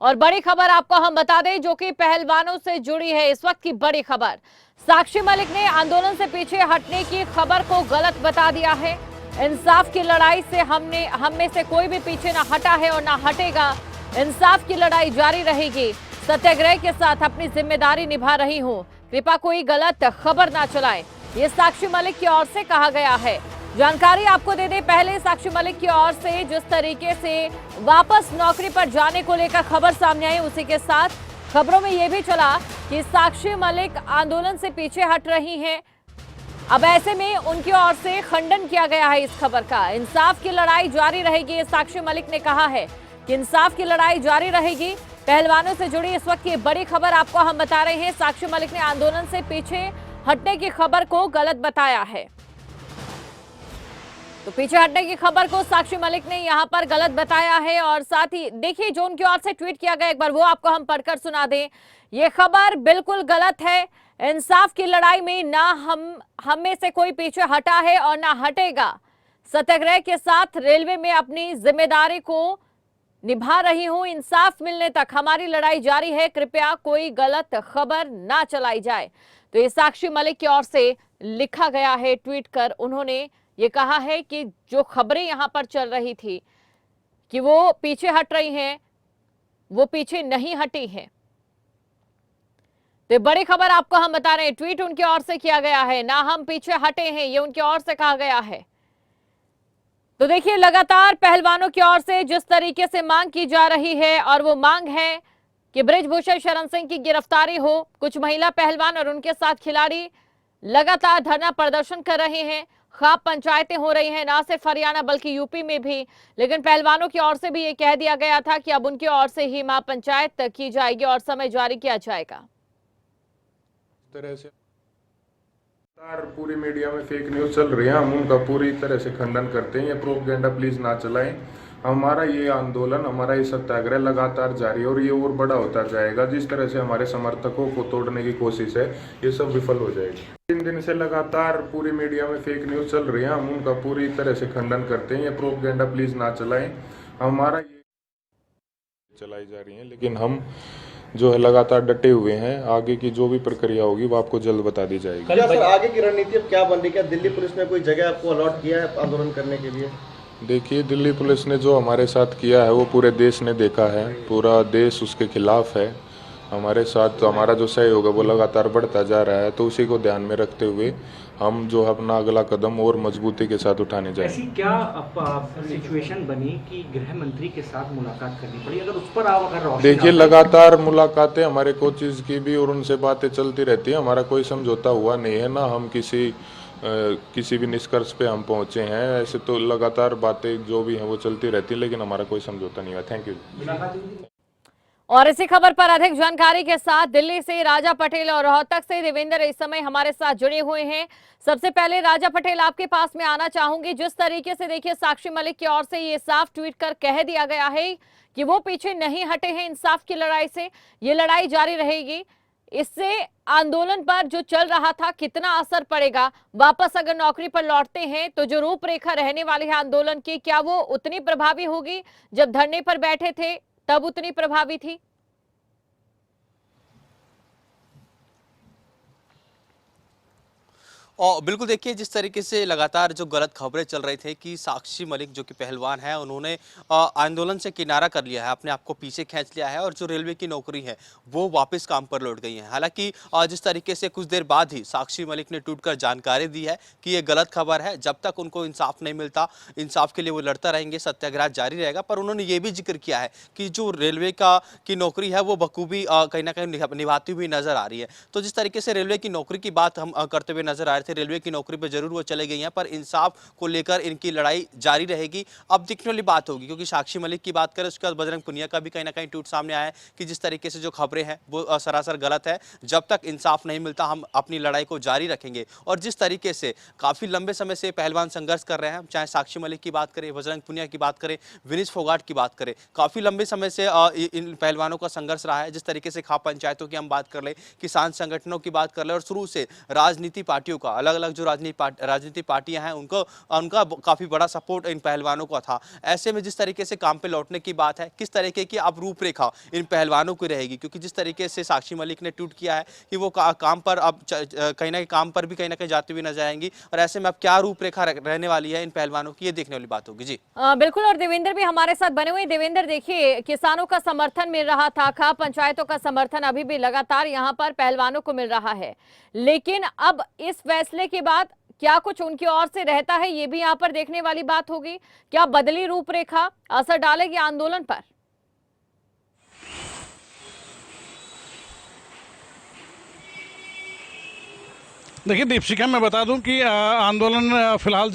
और बड़ी खबर आपको हम बता दें जो कि पहलवानों से जुड़ी है। इस वक्त की बड़ी खबर, साक्षी मलिक ने आंदोलन से पीछे हटने की खबर को गलत बता दिया है। इंसाफ की लड़ाई से हम में से कोई भी पीछे ना हटा है और ना हटेगा। इंसाफ की लड़ाई जारी रहेगी। सत्याग्रह के साथ अपनी जिम्मेदारी निभा रही हूं। कृपया कोई गलत खबर ना चलाएं, ये साक्षी मलिक की ओर से कहा गया है। जानकारी आपको दे दें, पहले साक्षी मलिक की ओर से जिस तरीके से वापस नौकरी पर जाने को लेकर खबर सामने आई, उसी के साथ खबरों में यह भी चला कि साक्षी मलिक आंदोलन से पीछे हट रही हैं। अब ऐसे में उनकी ओर से खंडन किया गया है इस खबर का। इंसाफ की लड़ाई जारी रहेगी, ये साक्षी मलिक ने कहा है कि इंसाफ की लड़ाई जारी रहेगी। पहलवानों से जुड़ी इस वक्त की बड़ी खबर आपको हम बता रहे हैं। साक्षी मलिक ने आंदोलन से पीछे हटने की खबर को गलत बताया है। तो पीछे हटने की खबर को साक्षी मलिक ने यहां पर गलत बताया है। और साथ ही देखिए जो उनकी ओर से ट्वीट किया गया, एक बार वो आपको हम पढ़कर सुना दें। ये खबर बिल्कुल गलत है। इंसाफ की लड़ाई में ना हम में से कोई पीछे हटा है और ना हटेगा। सत्याग्रह के साथ रेलवे में अपनी जिम्मेदारी को निभा रही हूं। इंसाफ मिलने तक हमारी लड़ाई जारी है। कृपया कोई गलत खबर ना चलाई जाए। तो ये साक्षी मलिक की ओर से लिखा गया है। ट्वीट कर उन्होंने ये कहा है कि जो खबरें यहां पर चल रही थी कि वो पीछे हट रही हैं, वो पीछे नहीं हटी हैं। तो बड़ी खबर आपको हम बता रहे हैं, ट्वीट उनकी ओर से किया गया है। ना हम पीछे हटे हैं, ये उनकी ओर से कहा गया है। तो देखिए लगातार पहलवानों की ओर से जिस तरीके से मांग की जा रही है, और वो मांग है कि बृजभूषण शरण सिंह की गिरफ्तारी हो। कुछ महिला पहलवान और उनके साथ खिलाड़ी लगातार धरना प्रदर्शन कर रहे हैं। खाप पंचायतें हो रही हैं, ना सिर्फ हरियाणा बल्कि यूपी में भी। लेकिन पहलवानों की ओर से भी ये कह दिया गया था कि अब उनकी ओर से ही महापंचायत की जाएगी और समय जारी किया जाएगा। तरह से पूरी मीडिया में फेक न्यूज चल रही है, हम उनका पूरी तरह से खंडन करते हैं। ये प्रोपेगेंडा प्लीज ना चलाएं। हमारा ये आंदोलन, हमारा ये सत्याग्रह लगातार जारी है और ये और बड़ा होता जाएगा। जिस तरह से हमारे समर्थकों को तोड़ने की कोशिश है, ये सब विफल हो जाएगी। 3 दिन से लगातार पूरी मीडिया में फेक न्यूज चल रही है, हम उनका पूरी तरह से खंडन करते हैं। ये प्रोपेगेंडा प्लीज ना चलाएं। हमारा ये चलाई जा रही है, लेकिन हम जो है लगातार डटे हुए हैं। आगे की जो भी प्रक्रिया होगी वो आपको जल्द बता दी जाएगी। क्या सर आगे की रणनीति अब क्या बन रही है? क्या दिल्ली पुलिस ने कोई जगह आपको अलॉट किया है आंदोलन करने के लिए? देखिए, दिल्ली पुलिस ने जो हमारे साथ किया है वो पूरे देश ने देखा है। पूरा देश उसके खिलाफ है। हमारे साथ तो हमारा जो सहयोग है वो लगातार बढ़ता जा रहा है। तो उसी को ध्यान में रखते हुए हम जो अपना अगला कदम और मजबूती के साथ उठाने जाएंगे। ऐसी क्या सिचुएशन बनी कि गृह मंत्री के साथ मुलाकात करनी पड़ी? अगर उस पर आप अगर देखिए, लगातार मुलाकातें हमारे कोचेज की भी और उनसे बातें चलती रहती है। हमारा कोई समझौता हुआ नहीं है, ना हम किसी भी निष्कर्ष पे हम पहुंचे हैं। ऐसे तो लगातार बातें जो भी हैं वो चलती रहती है, लेकिन हमारा कोई समझौता नहीं हुआ। Thank you. और इसी खबर पर अधिक जानकारी के साथ दिल्ली से राजा पटेल और रोहतक से देवेंद्र इस समय हमारे साथ जुड़े हुए हैं। सबसे पहले राजा पटेल, आपके पास में आना चाहूंगी। जिस तरीके से देखिए साक्षी मलिक की ओर से ये साफ ट्वीट कर कह दिया गया है कि वो पीछे नहीं हटे हैं इंसाफ की लड़ाई से, ये लड़ाई जारी रहेगी। इससे आंदोलन पर जो चल रहा था कितना असर पड़ेगा? वापस अगर नौकरी पर लौटते हैं तो जो रूपरेखा रहने वाली है आंदोलन की, क्या वो उतनी प्रभावी होगी? जब धरने पर बैठे थे तब उतनी प्रभावी थी? और बिल्कुल देखिए, जिस तरीके से लगातार जो गलत खबरें चल रही थी कि साक्षी मलिक जो कि पहलवान है, उन्होंने आंदोलन से किनारा कर लिया है, अपने आप को पीछे खींच लिया है और जो रेलवे की नौकरी है वो वापस काम पर लौट गई है। हालांकि जिस तरीके से कुछ देर बाद ही साक्षी मलिक ने ट्वीट कर जानकारी दी है कि ये गलत खबर है। जब तक उनको इंसाफ नहीं मिलता, इंसाफ के लिए वो लड़ता रहेंगे, सत्याग्रह जारी रहेगा। पर उन्होंने ये भी जिक्र किया है कि जो रेलवे की नौकरी है वो बखूबी कहीं ना कहीं निभाती हुई नजर आ रही है। तो जिस तरीके से रेलवे की नौकरी की बात हम करते हुए नजर आ रहे थे, रेलवे की नौकरी पर जरूर वो चले गई हैं, पर इंसाफ को लेकर इनकी लड़ाई जारी रहेगी। अब दिखने वाली बात होगी, क्योंकि साक्षी मलिक की बात करें, उसके बाद बजरंग पुनिया का भी कहीं ना कहीं ट्वीट सामने आया है कि जिस तरीके से जो खबरें हैं वो सरासर गलत है। जब तक इंसाफ नहीं मिलता हम अपनी लड़ाई को जारी रखेंगे। और जिस तरीके से काफी लंबे समय से पहलवान संघर्ष कर रहे हैं, चाहे साक्षी मलिक की बात करें, बजरंग पुनिया की बात करें, विनीश फोगाट की बात करें, काफी लंबे समय से इन पहलवानों का संघर्ष रहा है। जिस तरीके से खाप पंचायतों की हम बात कर ले, किसान संगठनों की बात कर ले, और शुरू से राजनीति पार्टियों का अलग अलग जो राजनीतिक पार्टियां हैं उनका काफी बड़ा सपोर्ट इन पहलवानों को था। ऐसे में जिस तरीके से काम पे लौटने की बात है, किस तरीके की अब रूपरेखा इन पहलवानों की रहेगी, क्योंकि जिस तरीके से साक्षी मलिक ने ट्वीट किया है कि वो काम पर अब कहीं ना काम पर भी कहीं ना कहीं जाती हुई नजर आएंगी, और ऐसे में अब क्या रूपरेखा रहने वाली है इन पहलवानों की, ये देखने वाली बात होगी। जी बिल्कुल, और देवेंद्र भी हमारे साथ बने हुए। देवेंद्र, देखिए, किसानों का समर्थन मिल रहा था, खाप पंचायतों का समर्थन अभी भी लगातार यहाँ पर पहलवानों को मिल रहा है, लेकिन अब इस फैसले के बाद क्या कुछ उनकी ओर से रहता है, ये भी यहाँ पर देखने वाली बात होगी। क्या बदली रूपरेखा असर डालेगी आंदोलन पर? देखिए दीपशिखा, मैं बता दूं कि आंदोलन फिलहाल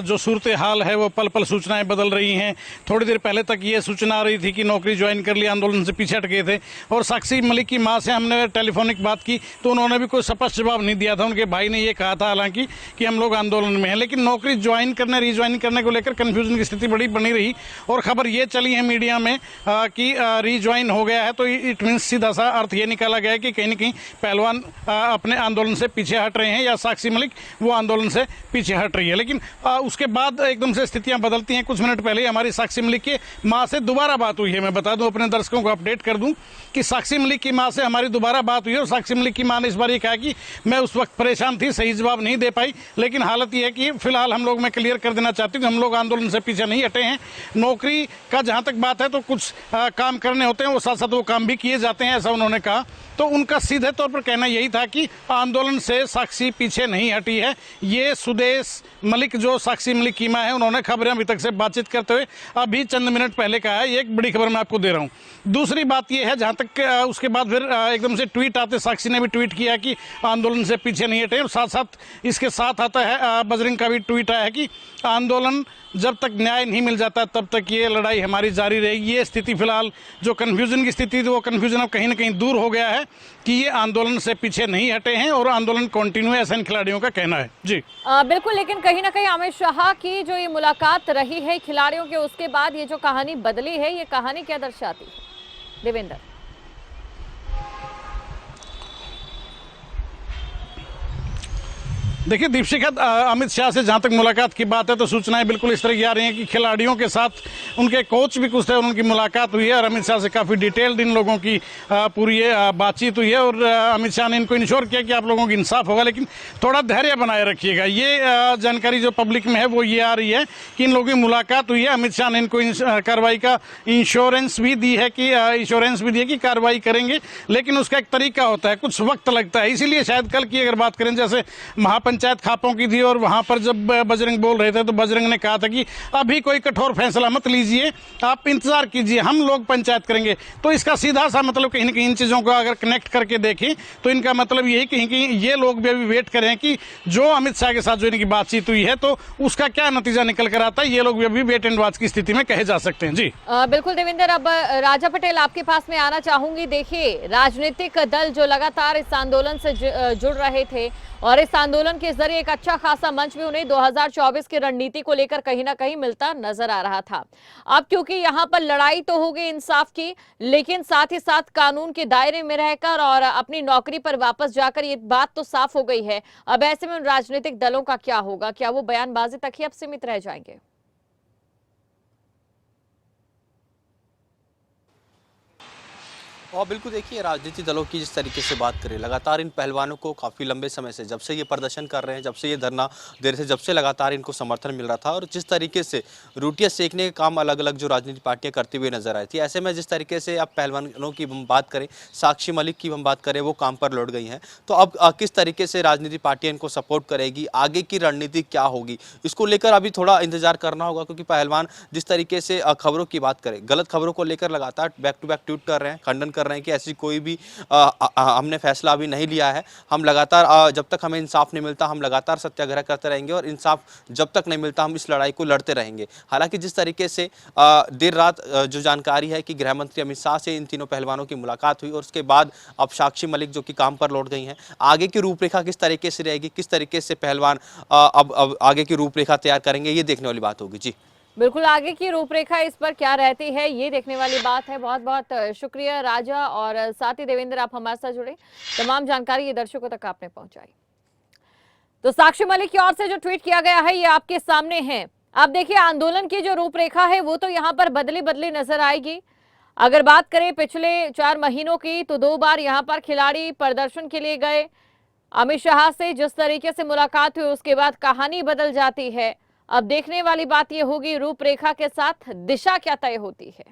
जो सूरत हाल है वो पल पल सूचनाएं बदल रही हैं। थोड़ी देर पहले तक ये सूचना आ रही थी कि नौकरी ज्वाइन कर ली, आंदोलन से पीछे हट गए थे। और साक्षी मलिक की मां से हमने टेलीफोनिक बात की तो उन्होंने भी कोई स्पष्ट जवाब नहीं दिया था। उनके भाई ने ये कहा था हालांकि कि हम लोग आंदोलन में हैं, लेकिन नौकरी रिज्वाइन करने को लेकर कन्फ्यूजन की स्थिति बनी रही। और खबर ये चली है मीडिया में कि रिज्वाइन हो गया है, तो इट मीन्स सीधा सा अर्थ ये निकाला गया है कि कहीं ना कहीं पहलवान अपने आंदोलन से पीछे हट रहे हैं, या साक्षी मलिक वो आंदोलन से पीछे हट रही है। लेकिन उसके बाद एकदम से स्थितियां बदलती हैं। कुछ मिनट पहले हमारी साक्षी मलिक की मां से दोबारा बात हुई है। मैं बता दूं, अपने दर्शकों को अपडेट कर दूं कि साक्षी मलिक की मां से हमारी दोबारा बात हुई है, और साक्षी मलिक की मां ने इस बार ये कहा कि मैं उस वक्त परेशान थी, सही जवाब नहीं दे पाई, लेकिन हालत यह है कि फिलहाल हम लोग, मैं क्लियर कर देना चाहती हूँ कि हम लोग आंदोलन से पीछे नहीं हटे हैं। नौकरी का जहाँ तक बात है तो कुछ काम करने होते हैं, वो साथ साथ वो काम भी किए जाते हैं, ऐसा उन्होंने कहा। तो उनका सीधे तौर पर कहना यही था कि आंदोलन से साक्षी पीछे नहीं हटी है। ये सुदेश मलिक, जो साक्षी मलिक की मां है, उन्होंने खबरें अभी तक से बातचीत करते हुए अभी चंद मिनट पहले कहा है। ये एक बड़ी खबर मैं आपको दे रहा हूँ। दूसरी बात ये है, जहाँ तक उसके बाद फिर एकदम से ट्वीट आते, साक्षी ने भी ट्वीट किया कि आंदोलन से पीछे नहीं हटे, और साथ साथ इसके साथ आता है बजरंग का भी ट्वीट आया है कि आंदोलन जब तक न्याय नहीं मिल जाता तब तक ये लड़ाई हमारी जारी रहेगी। ये स्थिति फिलहाल जो कन्फ्यूजन की स्थिति थी, वो कन्फ्यूजन अब कहीं ना कहीं दूर हो गया है कि ये आंदोलन से पीछे नहीं हटे हैं और आंदोलन कंटिन्यू है, ऐसा इन खिलाड़ियों का कहना है। जी बिल्कुल, लेकिन कहीं ना कहीं अमित शाह की जो ये मुलाकात रही है खिलाड़ियों के, उसके बाद ये जो कहानी बदली है, ये कहानी क्या दर्शाती है देवेंद्र? देखिए दीपशिखा, अमित शाह से जहाँ तक मुलाकात की बात है तो सूचनाएं बिल्कुल इस तरह की आ रही हैं कि खिलाड़ियों के साथ उनके कोच भी कुछ थे, उनकी मुलाकात हुई है, और अमित शाह से काफ़ी डिटेल्ड इन लोगों की पूरी बातचीत हुई है। और अमित शाह ने इनको इंश्योर किया कि आप लोगों को इंसाफ होगा, लेकिन थोड़ा धैर्य बनाए रखिएगा। ये जानकारी जो पब्लिक में है वो ये आ रही है कि इन लोगों की मुलाकात हुई है। अमित शाह ने इनको कार्रवाई का इंश्योरेंस भी दी है कि कार्रवाई करेंगे, लेकिन उसका एक तरीका होता है, कुछ वक्त लगता है। इसीलिए शायद कल की अगर बात करें, जैसे पंचायत खापों की थी, और वहां पर जब बजरंग बोल रहे थे तो बजरंग ने कहा था कि अभी कोई कठोर फैसला मत लीजिए, आप इंतजार कीजिए, हम लोग पंचायत करेंगे। तो इसका सीधा सा मतलब कहीं ना कहीं इन चीज़ों को अगर कनेक्ट करके देखें तो इनका मतलब यही कहीं कि ये लोग भी अभी वेट करें कि जो अमित शाह के साथ जो इनकी बातचीत हुई है तो उसका क्या नतीजा निकल कर आता है। ये लोग भी अभी वेट एंड वॉच की स्थिति में कहे जा सकते हैं। जी बिल्कुल देवेंद्र, अब राजा पटेल आपके पास में आना चाहूंगी। देखिए, राजनीतिक दल जो लगातार इस आंदोलन से जुड़ रहे थे और इस आंदोलन के जरिए एक अच्छा खासा मंच भी उन्हें 2024 की रणनीति को लेकर कहीं ना कहीं मिलता नजर आ रहा था। अब क्योंकि यहाँ पर लड़ाई तो हो गई इंसाफ की, लेकिन साथ ही साथ कानून के दायरे में रहकर और अपनी नौकरी पर वापस जाकर ये बात तो साफ हो गई है। अब ऐसे में उन राजनीतिक दलों का क्या होगा? क्या वो बयानबाजी तक ही अब सीमित रह जाएंगे? और बिल्कुल देखिए, राजनीतिक दलों की जिस तरीके से बात करें, लगातार इन पहलवानों को काफ़ी लंबे समय से, जब से ये प्रदर्शन कर रहे हैं, जब से ये धरना दे रहे थे, जब से लगातार इनको समर्थन मिल रहा था, और जिस तरीके से रोटियां सेकने का काम अलग अलग जो राजनीतिक पार्टियां करती हुई नजर आई थी, ऐसे में जिस तरीके से अब पहलवानों की हम बात करें, साक्षी मलिक की हम बात करें, वो काम पर लौट गई हैं, तो अब किस तरीके से राजनीतिक पार्टियाँ इनको सपोर्ट करेगी, आगे की रणनीति क्या होगी, इसको लेकर अभी थोड़ा इंतजार करना होगा। क्योंकि पहलवान जिस तरीके से खबरों की बात करें, गलत खबरों को लेकर लगातार बैक टू बैक ट्वीट कर रहे हैं, खंडन कर रहे हैं कि ऐसी कोई भी हमने फैसला अभी नहीं लिया है, हम लगातार जब तक हमें इंसाफ नहीं मिलता हम लगातार सत्याग्रह करते रहेंगे, और इंसाफ जब तक नहीं मिलता हम इस लड़ाई को लड़ते रहेंगे। हालांकि जिस तरीके से देर रात जो जानकारी है कि गृह मंत्री अमित शाह से इन तीनों पहलवानों की मुलाकात हुई, और उसके बाद अब साक्षी मलिक जो कि काम पर लौट गई हैं, आगे की रूपरेखा किस तरीके से रहेगी, किस तरीके से पहलवान अब आगे की रूपरेखा तैयार करेंगे, ये देखने वाली बात होगी। जी बिल्कुल, आगे की रूपरेखा इस पर क्या रहती है ये देखने वाली बात है। बहुत बहुत शुक्रिया राजा, और साथ ही देवेंद्र, आप हमारे साथ जुड़े, तमाम जानकारी ये दर्शकों तक आपने पहुंचाई। तो साक्षी मलिक की ओर से जो ट्वीट किया गया है ये आपके सामने है। आप देखिए आंदोलन की जो रूपरेखा है वो तो यहाँ पर बदली बदली नजर आएगी। अगर बात करें पिछले 4 महीनों की तो 2 बार यहाँ पर खिलाड़ी प्रदर्शन के लिए गए। अमित शाह से जिस तरीके से मुलाकात हुई उसके बाद कहानी बदल जाती है। अब देखने वाली बात यह होगी रूपरेखा के साथ दिशा क्या तय होती है।